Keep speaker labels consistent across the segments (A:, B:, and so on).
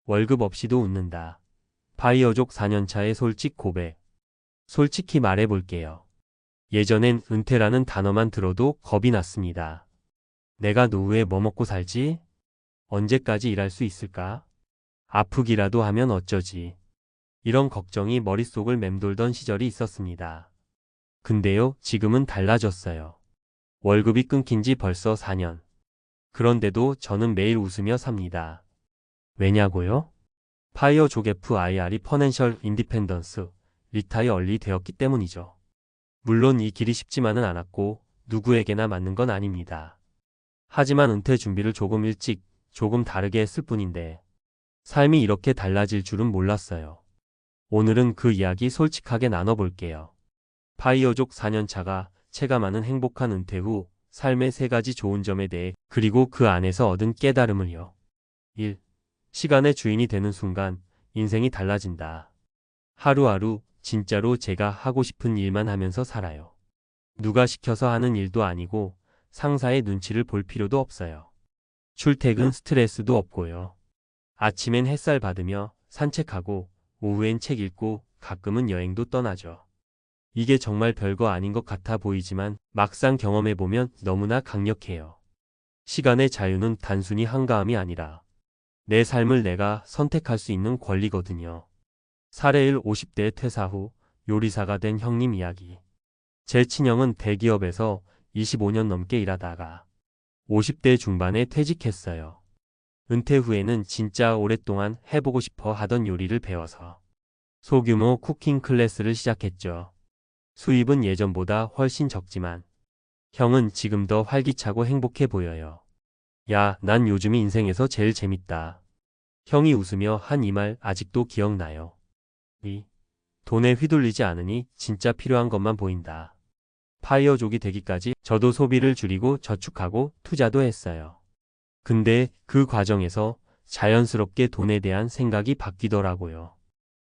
A: 월급 없이도 웃는다. 파이어족 4년차의 솔직 고백. 솔직히 말해볼게요. 예전엔 은퇴라는 단어만 들어도 겁이 났습니다. 내가 노후에 뭐 먹고 살지? 언제까지 일할 수 있을까? 아프기라도 하면 어쩌지? 이런 걱정이 머릿속을 맴돌던 시절이 있었습니다. 근데요, 지금은 달라졌어요. 월급이 끊긴 지 벌써 4년. 그런데도 저는 매일 웃으며 삽니다. 왜냐고요? 파이어족 FIR이 퍼넨셜 인디펜던스, 리타이어 얼리 되었기 때문이죠. 물론 이 길이 쉽지만은 않았고 누구에게나 맞는 건 아닙니다. 하지만 은퇴 준비를 조금 일찍, 조금 다르게 했을 뿐인데 삶이 이렇게 달라질 줄은 몰랐어요. 오늘은 그 이야기 솔직하게 나눠볼게요. 파이어족 4년차가 체감하는 행복한 은퇴 후 삶의 3가지 좋은 점에 대해, 그리고 그 안에서 얻은 깨달음을요. 1. 시간의 주인이 되는 순간 인생이 달라진다. 하루하루 진짜로 제가 하고 싶은 일만 하면서 살아요. 누가 시켜서 하는 일도 아니고 상사의 눈치를 볼 필요도 없어요. 출퇴근 스트레스도 없고요. 아침엔 햇살 받으며 산책하고 오후엔 책 읽고 가끔은 여행도 떠나죠. 이게 정말 별거 아닌 것 같아 보이지만 막상 경험해보면 너무나 강력해요. 시간의 자유는 단순히 한가함이 아니라 내 삶을 내가 선택할 수 있는 권리거든요. 사례 1. 50대 퇴사 후 요리사가 된 형님 이야기. 제 친형은 대기업에서 25년 넘게 일하다가 50대 중반에 퇴직했어요. 은퇴 후에는 진짜 오랫동안 해보고 싶어 하던 요리를 배워서 소규모 쿠킹 클래스를 시작했죠. 수입은 예전보다 훨씬 적지만 형은 지금 더 활기차고 행복해 보여요. 야, 난 요즘이 인생에서 제일 재밌다. 형이 웃으며 한 이 말 아직도 기억나요. 2. 돈에 휘둘리지 않으니 진짜 필요한 것만 보인다. 파이어족이 되기까지 저도 소비를 줄이고 저축하고 투자도 했어요. 근데 그 과정에서 자연스럽게 돈에 대한 생각이 바뀌더라고요.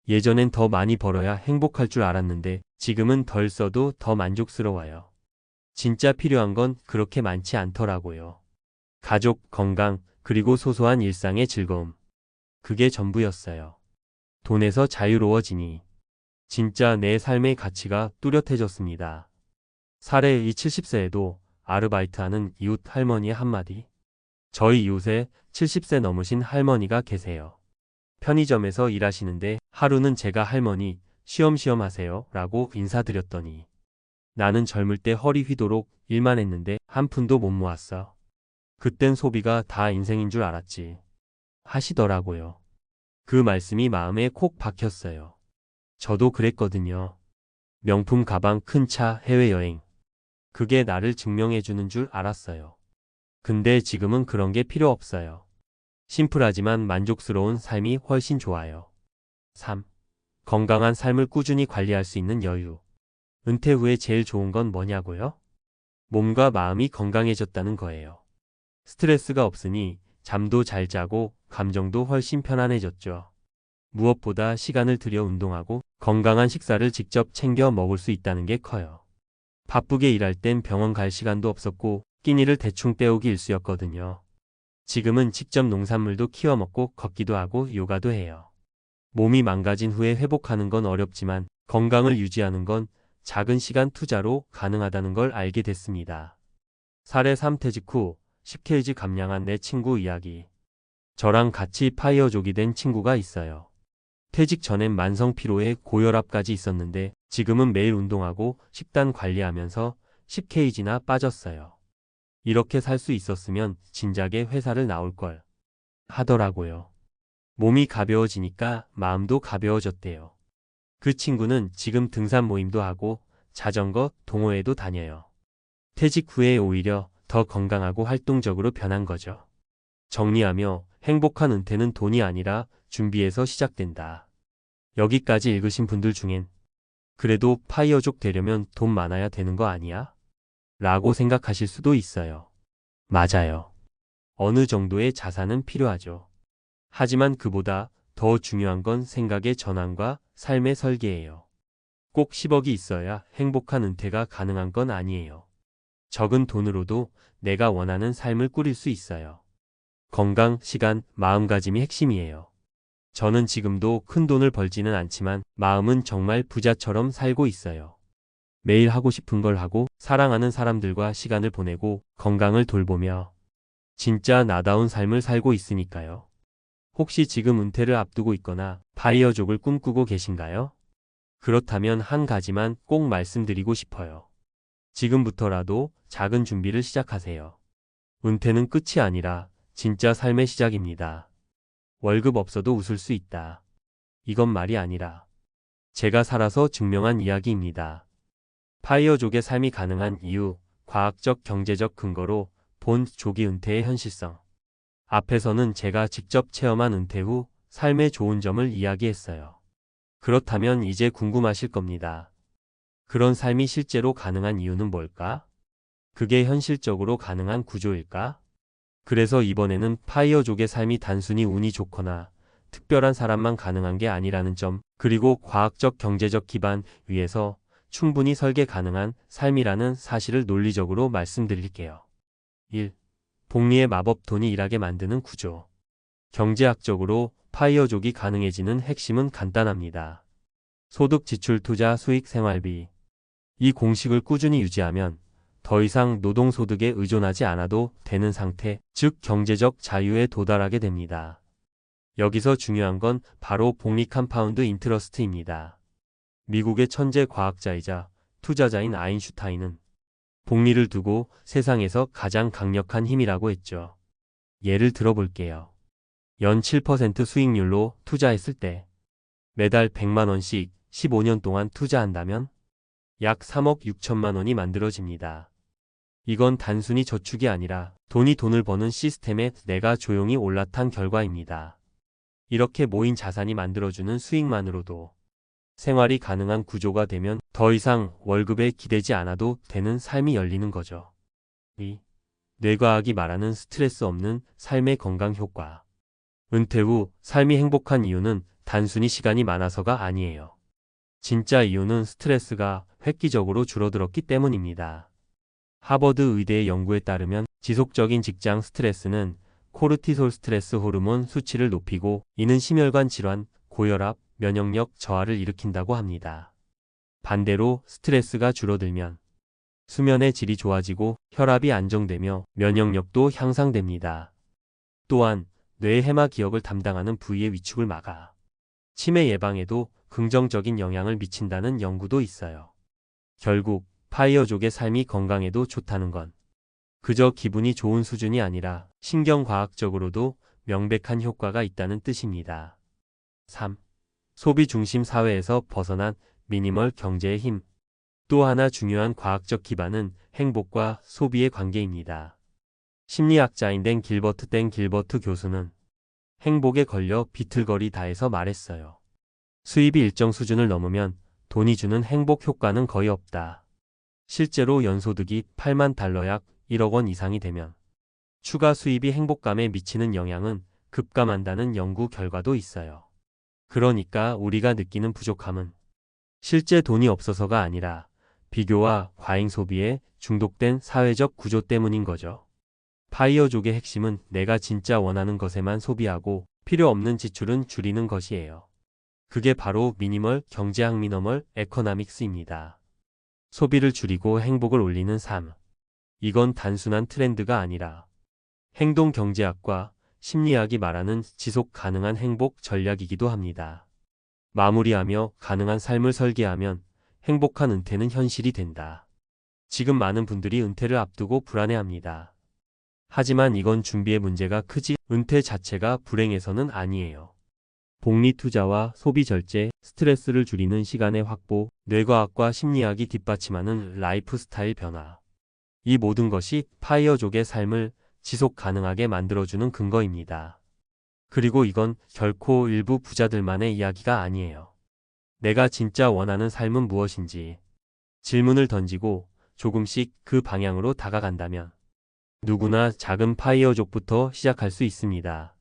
A: 예전엔 더 많이 벌어야 행복할 줄 알았는데 지금은 덜 써도 더 만족스러워요. 진짜 필요한 건 그렇게 많지 않더라고요. 가족, 건강, 그리고 소소한 일상의 즐거움. 그게 전부였어요. 돈에서 자유로워지니 진짜 내 삶의 가치가 뚜렷해졌습니다. 사례 2. 70세에도 아르바이트하는 이웃 할머니의 한마디. 저희 이웃에 70세 넘으신 할머니가 계세요. 편의점에서 일하시는데 하루는 제가 할머니 쉬엄쉬엄 하세요 라고 인사드렸더니 나는 젊을 때 허리 휘도록 일만 했는데 한 푼도 못 모았어. 그땐 소비가 다 인생인 줄 알았지. 하시더라고요. 그 말씀이 마음에 콕 박혔어요. 저도 그랬거든요. 명품 가방, 큰 차, 해외여행. 그게 나를 증명해주는 줄 알았어요. 근데 지금은 그런 게 필요 없어요. 심플하지만 만족스러운 삶이 훨씬 좋아요. 3. 건강한 삶을 꾸준히 관리할 수 있는 여유. 은퇴 후에 제일 좋은 건 뭐냐고요? 몸과 마음이 건강해졌다는 거예요. 스트레스가 없으니 잠도 잘 자고 감정도 훨씬 편안해졌죠. 무엇보다 시간을 들여 운동하고 건강한 식사를 직접 챙겨 먹을 수 있다는 게 커요. 바쁘게 일할 땐 병원 갈 시간도 없었고 끼니를 대충 때우기 일쑤였거든요. 지금은 직접 농산물도 키워 먹고 걷기도 하고 요가도 해요. 몸이 망가진 후에 회복하는 건 어렵지만 건강을 유지하는 건 작은 시간 투자로 가능하다는 걸 알게 됐습니다. 사례 3. 퇴직 후 10kg 감량한 내 친구 이야기. 저랑 같이 파이어족이 된 친구가 있어요. 퇴직 전엔 만성 피로에 고혈압까지 있었는데 지금은 매일 운동하고 식단 관리하면서 10kg나 빠졌어요. 이렇게 살 수 있었으면 진작에 회사를 나올 걸 하더라고요. 몸이 가벼워지니까 마음도 가벼워졌대요. 그 친구는 지금 등산 모임도 하고 자전거, 동호회도 다녀요. 퇴직 후에 오히려 더 건강하고 활동적으로 변한 거죠. 정리하며 행복한 은퇴는 돈이 아니라 준비에서 시작된다. 여기까지 읽으신 분들 중엔 그래도 파이어족 되려면 돈 많아야 되는 거 아니야? 라고 생각하실 수도 있어요. 맞아요. 어느 정도의 자산은 필요하죠. 하지만 그보다 더 중요한 건 생각의 전환과 삶의 설계예요. 꼭 10억이 있어야 행복한 은퇴가 가능한 건 아니에요. 적은 돈으로도 내가 원하는 삶을 꾸릴 수 있어요. 건강, 시간, 마음가짐이 핵심이에요. 저는 지금도 큰 돈을 벌지는 않지만 마음은 정말 부자처럼 살고 있어요. 매일 하고 싶은 걸 하고 사랑하는 사람들과 시간을 보내고 건강을 돌보며 진짜 나다운 삶을 살고 있으니까요. 혹시 지금 은퇴를 앞두고 있거나 바이어족을 꿈꾸고 계신가요? 그렇다면 한 가지만 꼭 말씀드리고 싶어요. 지금부터라도 작은 준비를 시작하세요. 은퇴는 끝이 아니라 진짜 삶의 시작입니다. 월급 없어도 웃을 수 있다. 이건 말이 아니라 제가 살아서 증명한 이야기입니다. 파이어족의 삶이 가능한 이유, 과학적 경제적 근거로 본 조기 은퇴의 현실성. 앞에서는 제가 직접 체험한 은퇴 후 삶의 좋은 점을 이야기했어요. 그렇다면 이제 궁금하실 겁니다. 그런 삶이 실제로 가능한 이유는 뭘까? 그게 현실적으로 가능한 구조일까? 그래서 이번에는 파이어족의 삶이 단순히 운이 좋거나 특별한 사람만 가능한 게 아니라는 점, 그리고 과학적 경제적 기반 위에서 충분히 설계 가능한 삶이라는 사실을 논리적으로 말씀드릴게요. 1. 복리의 마법 돈이 일하게 만드는 구조. 경제학적으로 파이어족이 가능해지는 핵심은 간단합니다. 소득, 지출, 투자, 수익, 생활비. 이 공식을 꾸준히 유지하면 더 이상 노동소득에 의존하지 않아도 되는 상태, 즉 경제적 자유에 도달하게 됩니다. 여기서 중요한 건 바로 복리 컴파운드 인트러스트입니다. 미국의 천재 과학자이자 투자자인 아인슈타인은 복리를 두고 세상에서 가장 강력한 힘이라고 했죠. 예를 들어볼게요. 연 7% 수익률로 투자했을 때 매달 100만 원씩 15년 동안 투자한다면 약 3억 6천만 원이 만들어집니다. 이건 단순히 저축이 아니라 돈이 돈을 버는 시스템에 내가 조용히 올라탄 결과입니다. 이렇게 모인 자산이 만들어주는 수익만으로도 생활이 가능한 구조가 되면 더 이상 월급에 기대지 않아도 되는 삶이 열리는 거죠. 2. 뇌과학이 말하는 스트레스 없는 삶의 건강 효과. 은퇴 후 삶이 행복한 이유는 단순히 시간이 많아서가 아니에요. 진짜 이유는 스트레스가 획기적으로 줄어들었기 때문입니다. 하버드 의대의 연구에 따르면 지속적인 직장 스트레스는 코르티솔 스트레스 호르몬 수치를 높이고 이는 심혈관 질환, 고혈압, 면역력 저하를 일으킨다고 합니다. 반대로 스트레스가 줄어들면 수면의 질이 좋아지고 혈압이 안정되며 면역력도 향상됩니다. 또한 뇌의 해마 기억을 담당하는 부위의 위축을 막아 치매 예방에도 긍정적인 영향을 미친다는 연구도 있어요. 결국 파이어족의 삶이 건강에도 좋다는 건 그저 기분이 좋은 수준이 아니라 신경과학적으로도 명백한 효과가 있다는 뜻입니다. 3. 소비 중심 사회에서 벗어난 미니멀 경제의 힘. 또 하나 중요한 과학적 기반은 행복과 소비의 관계입니다. 심리학자인 댄 길버트 교수는 행복에 걸려 비틀거리다에서 말했어요. 수입이 일정 수준을 넘으면 돈이 주는 행복 효과는 거의 없다. 실제로 연소득이 8만 달러 약 1억 원 이상이 되면 추가 수입이 행복감에 미치는 영향은 급감한다는 연구 결과도 있어요. 그러니까 우리가 느끼는 부족함은 실제 돈이 없어서가 아니라 비교와 과잉 소비에 중독된 사회적 구조 때문인 거죠. 파이어족의 핵심은 내가 진짜 원하는 것에만 소비하고 필요 없는 지출은 줄이는 것이에요. 그게 바로 미니멀 경제학 미니멀 에코노믹스입니다. 소비를 줄이고 행복을 올리는 삶. 이건 단순한 트렌드가 아니라 행동 경제학과 심리학이 말하는 지속 가능한 행복 전략이기도 합니다. 마무리하며 가능한 삶을 설계하면 행복한 은퇴는 현실이 된다. 지금 많은 분들이 은퇴를 앞두고 불안해합니다. 하지만 이건 준비의 문제가 크지 은퇴 자체가 불행해서는 아니에요. 복리 투자와 소비 절제, 스트레스를 줄이는 시간의 확보, 뇌과학과 심리학이 뒷받침하는 라이프 스타일 변화. 이 모든 것이 파이어족의 삶을 지속 가능하게 만들어주는 근거입니다. 그리고 이건 결코 일부 부자들만의 이야기가 아니에요. 내가 진짜 원하는 삶은 무엇인지 질문을 던지고 조금씩 그 방향으로 다가간다면 누구나 작은 파이어족부터 시작할 수 있습니다.